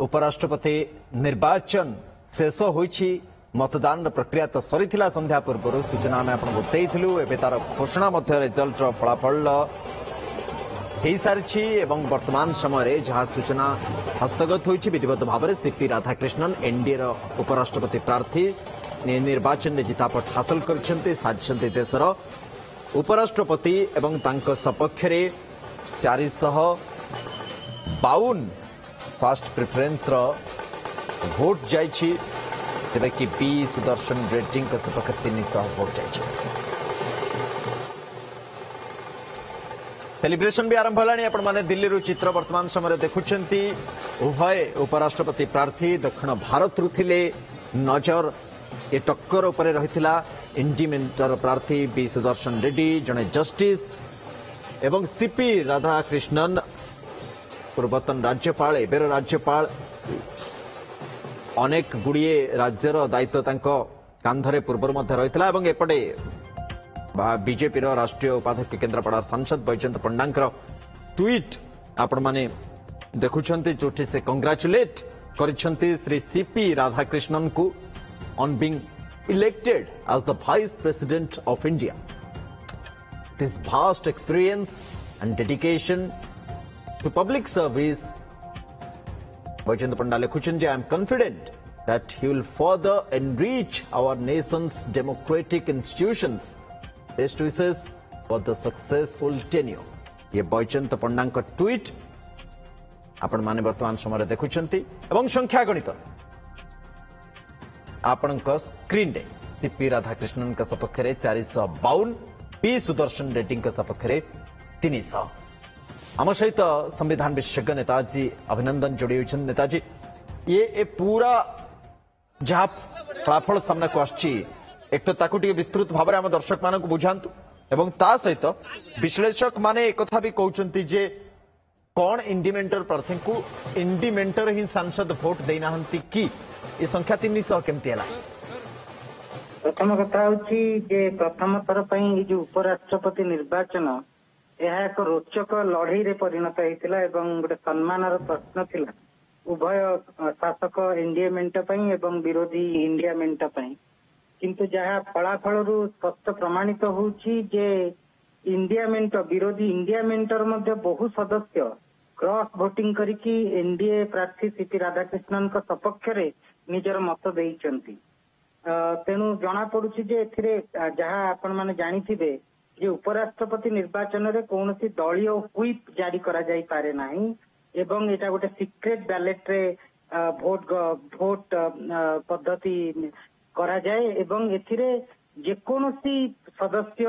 उपराष्ट्रपति निर्वाचन शेष होईछि मतदान प्रक्रिया तो सरी संध्या पूर्व सूचना आम आपको देइथिलु एबे तार घोषणा मध्य रिजल्ट फलाफल हो सारी वर्तमान समय जहां सूचना हस्तगत होईछि विधिवत भाव में सीपी राधाकृष्णन एनडीए उपराष्ट्रपति प्रार्थी निर्वाचन में जितापट हासिल करछन्ते साजिछन्ते देशर उपराष्ट्रपति एवं तांको सपक्ष रे 452 फास्ट प्रेफरेंस वोट जाइछि तेबे कि बी सुदर्शन रेड्डी का सपक्ष 300 वोट जाइछि। सेलिब्रेशन भी आरंभ होलानी आपण माने दिल्ली रु चित्र वर्तमान समय देखुछन्ती उभय उपराष्ट्रपति प्रार्थी दक्षिण भारत रु थिले नजर ए टक्कर उपरे रहिथिला इंडिमेंटर प्रार्थी बी सुदर्शन रेड्डी जने जस्टिस एवं सीपी राधाकृष्णन पूर्वतन राज्यपाल एबेर राज्यपाल अनेक गुड़िए राज्यर दायित्व तांको कांधरे पूर्व मध्य रहिथिला एवं एपटे बीजेपी राष्ट्रीय उपाध्यक्ष केन्द्रापड़ा सांसद बैजयंत पंडांकर ट्वीट आपण माने देखुछन्ती जोठी से कंग्रेचुलेट करिछन्ती श्री सीपी राधाकृष्णन को on being elected as the Vice President of India. This vast experience and dedication to public service, Bajendra Panda Lekhuchanji, I am confident that he will further enrich our nation's democratic institutions. Best wishes for the successful tenure. ये Bajendra Panda का tweet आपण माने वर्तमान समय देखुछन्ती एवं संख्या गणित आपणक screen रे सीपी राधाकृष्णन का सपक्ष 452 पी सुदर्शन रेड्डी का सपक्ष 300 आम सहित संविधान विशेषज्ञ नेताजी अभिनंदन जोड़ी होइछन। नेताजी ये पूरा जहाँ फलाफल सामना को आछि एक तो ताकू टिके विस्तृत भाव में आम दर्शक मानक बुझांतु एवं ता सहित विश्लेषक माने एक कथा भी कहउछन्ती जे कौन इंडिमेंटर प्रार्थी को इंडिमेंटर ही सांसद भोट देनाहंती की ये संख्या 300 केमती है। प्रथम कथा प्रथम थर जो उपराष्ट्रपति निर्वाचन यह एक रोचक लड़ई रे परिणत होता है गोटे सम्मानर प्रश्न थिला उभय शासक एनडीए मेंट एवं विरोधी इंडिया मेंट किंतु जहाँ फलाफल स्पष्ट प्रमाणित होउछि जे इंडिया मेंट विरोधी इंडिया मेंटर मध्य बहु सदस्य क्रॉस वोटिंग करके एनडीए प्रार्थी सीपी राधाकृष्णन का सपक्ष रे निजर मत देइचंती। तेणु जना पड़ुछि जे एथिरे जहाँ आपण माने जानिथिबे जे उपराष्ट्रपति निर्वाचन रे कोनोसी दलीय व्हिप जारी करा जाई पारे नाही एवं एटा गोटे सीक्रेट बैलेट रे भोट पद्धति करा जाए एवं एथिरे जे कोनोसी सदस्य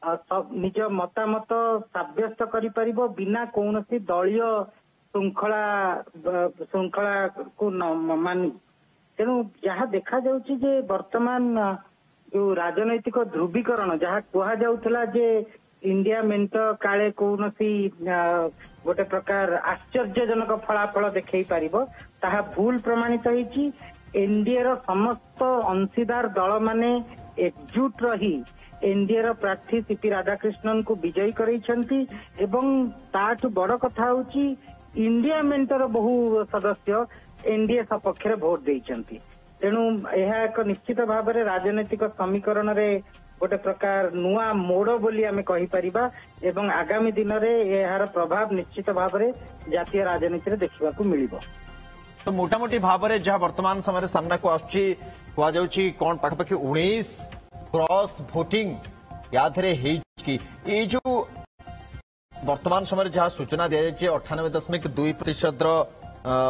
निज मतामत साब्यस्त करि परिबो बिना कोनोसी दलीय श्रृंखला को मानी। तेणु जहाँ देखा जाउछि जे वर्तमान जो राजनैतिक ध्रुवीकरण जहाँ कुहा जाउथला जे इंडिया मेंट काले कोनोसी गोटे प्रकार आश्चर्यजनक फलाफल देखै पारिबो ताहा भूल प्रमाणित होईछि। एनडीए रो समस्त अंशीदार दल माने एकजुट रही एनडीए रो प्रार्थी सीपी राधाकृष्णन को विजयी करैछंती एवं ताठु बड़ कथा होउछि इंडिया मेंटर बहु सदस्य एनडीए सपक्ष रे भोट देइछंती। तेणु यह एक निश्चित भाव में राजनैतिक समीकरण रे गोटे प्रकार नुआ मोड़ बोली आमे कहि परिबा एवं आगामी दिन रे यार प्रभाव निश्चित भाव में जातीय राजनीति रे देखिबा को मिलिबो। तो मोटामोटी भाव में जहाँ वर्तमान समय सामना को आछि हुआ जाउछि कोन पाखपाखि 19 क्रॉस वोटिंग यादरे कि ये जो वर्तमान समय जहाँ सूचना दि जाए 98.2%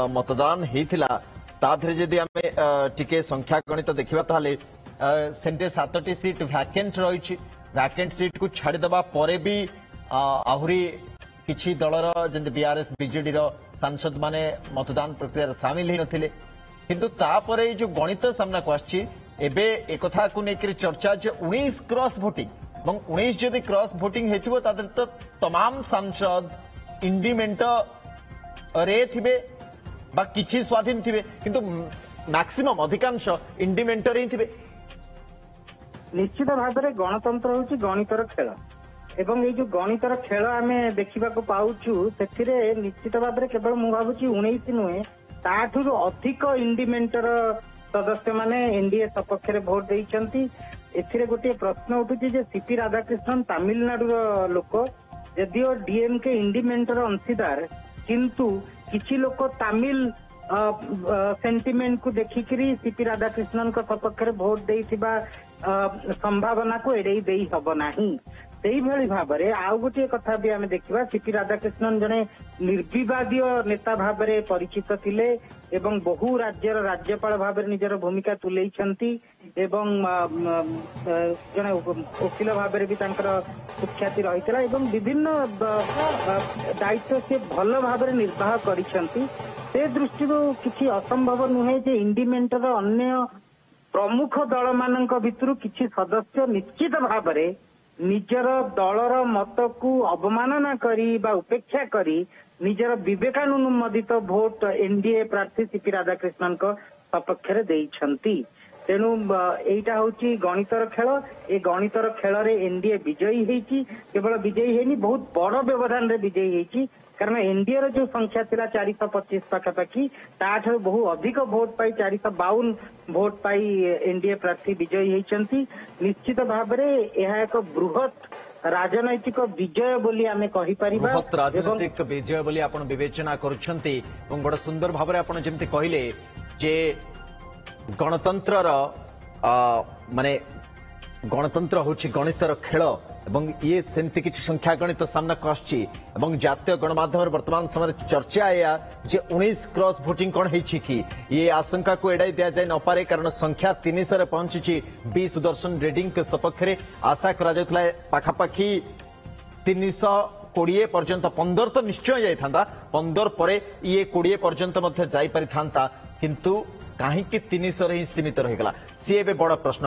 मतदान होता ताधरे जदि आम टिके संख्या गणित देखा ताले सेंटे 7टी सीट वैकेंट रही वैकेंट सीट को छाड़देवा परे भी आहुरी किछि दलर जंदे बीआरएस बीजेडी सांसद माने मतदान प्रक्रिया सामिल ही नथिले किंतु तापरे जो गणित सामना को आछि एबे एक कथा को लेकर चर्चा जे 19 क्रॉस वोटिंग এবং 19 যদি ক্রস ভোটিং হেতিবো তাদের তো तमाम सांसद इंडिमेंट रे थिबे बा किछि स्वाधीन थिबे किंतु मैक्सिमम अधिकांश इंडिमेंट रे थिबे। निश्चित भाव में गणतंत्र होछि गणितर खेल ଏବଂ ଏଇ ଯୋଉ ଗଣିତର ଖେଳ ଆମେ ଦେଖିବାକୁ ପାଉଛୁ ସେଥିରେ ନିଶ୍ଚିତ ଭାବରେ କେବଳ ମୁଁ ଭାବୁଛି 19 ନୁହେଁ ତାଠୁ ଅଧିକ ଇଣ୍ଡିମେଣ୍ଟର ସଦସ୍ୟ ମାନେ ଏନଡିଏ ସପକ୍ଷରେ ଭୋଟ ଦେଇଛନ୍ତି। ଏଥିରେ ଗୋଟିଏ ପ୍ରଶ୍ନ ଉଠୁଛି ଯେ ସିପି ରାଧାକ୍ରିଷ୍ଣନ ତାମିଲନାଡୁର ଲୋକ, ଯଦିଓ ଡିଏମକେ ଇଣ୍ଡିମେଣ୍ଟର ଅଂଶୀଦାର, କିନ୍ତୁ କିଛି ଲୋକ ତାମିଲ ସେଣ୍ଟିମେଣ୍ଟକୁ ଦେଖିକିରି ସିପି ରାଧାକ୍ରିଷ୍ଣନଙ୍କ ସପକ୍ଷରେ ଭୋଟ ଦେଇଥିବା ସମ୍ଭାବନାକୁ ଏଡେଇ ଦେଇ ହବ ନାହିଁ। ସେଇଭଳି ଭାବରେ ଆଉ ଗୋଟିଏ କଥା ବି ଆମେ ଦେଖିବା, ସିପି ରାଧାକ୍ରିଷ୍ଣନ ଜଣେ ନିର୍ବିବାଦୀୟ ନେତା ଭାବରେ ପରିଚିତ ଥିଲେ ଏବଂ ବହୁ ରାଜ୍ୟର ରାଜ୍ୟପାଳ ଭାବରେ ନିଜର ଭୂମିକା ତୁଲେଇଛନ୍ତି ଏବଂ ଜଣେ ଓକିଲ ଭାବରେ ବି ତାଙ୍କର ସୁଖ୍ୟାତି ରହିଥିଲା ଏବଂ ବିଭିନ୍ନ ଦାୟିତ୍ୱ ସେ ଭଲ ଭାବରେ ନିର୍ବାହ କରିଛନ୍ତି। ସେ ଦୃଷ୍ଟିରୁ କିଛି ଅସମ୍ଭବ ନୁହେଁ ଯେ ଇଣ୍ଡିମେଣ୍ଟର ଅନ୍ୟ ପ୍ରମୁଖ ଦଳମାନଙ୍କ ଭିତରୁ କିଛି ସଦସ୍ୟ ନିଶ୍ଚିତ ଭାବରେ ନିଜର ଦଳର ମତକୁ ଅବମାନନା କରି ବା ଉପେକ୍ଷା କରି ନିଜର ବିବେକାନୁମୋଦିତ ଭୋଟ ଏନଡିଏ ପ୍ରାର୍ଥୀ ସିପି ରାଧାକ୍ରିଷ୍ଣନଙ୍କ ସପକ୍ଷରେ ଦେଇଛନ୍ତି। ତେଣୁ ଏଇଟା ହଉଛି ଗଣିତର ଖେଳ। ଏ ଗଣିତର ଖେଳରେ ଏନଡିଏ ବିଜୟୀ ହେଇଛି। କେବଳ ବିଜୟୀ ହେଇନି, ବହୁତ ବଡ ବ୍ୟବଧାନରେ ବିଜୟୀ ହେଇଛି। କାରଣ ଏନଡିଏ ର ଯୋଉ ସଂଖ୍ୟା ଥିଲା 425 ପାଖାପାଖି, ତାଠାରୁ ବହୁ ଅଧିକ ଭୋଟ ପାଇ 452 ଭୋଟ ପାଇ ଏନଡିଏ ପ୍ରାର୍ଥୀ ବିଜୟୀ ହେଇଛନ୍ତି। ନିଶ୍ଚିତ ଭାବରେ ଏହା ଏକ ବୃହତ ରାଜନୈତିକ ବିଜୟ ବୋଲି ଆମେ କହିପାରିବା। ବୃହତ ରାଜନୈତିକ ବିଜୟ ବୋଲି ଆପଣ ବିବେଚନା କରୁଛନ୍ତି ଏବଂ ଗୋଟେ ସୁନ୍ଦର ଭାବରେ ଆପଣ ଯେମିତି କହିଲେ ଯେ ଗଣତନ୍ତ୍ରର ମାନେ ଗଣତନ୍ତ୍ର ହେଉଛି ଗଣିତର ଖେଳ এবং ইয়ে সেমতি কিছু সংখ্যা গণিত সামনাকু আসছে এবং জাতীয় গণমাধ্যমের বর্তমান সময়ের চর্চা এয়া যে 19 ক্রস ভোটিং কোণ হয়েছে কি ইয়ে আশঙ্কাকু এড়াই দিয়া যাই নপারে কারণ সংখ্যা 300 রে পৌঁছিছি বি সুদর্শন রেড্ডিଙ୍କ সপক্ষরে আশা করা যাউতলা পাখাপাখি 320 পর্যন্ত 15 তো নিশ্চয় যাই থান্তা 15 পরে ইয়ে 20 পর্যন্ত মধ্যে যাই পারি থান্তা কিন্তু কাহিকি 300 রে হি সীমিত রহিগলা সি এবে বড় প্রশ্ন।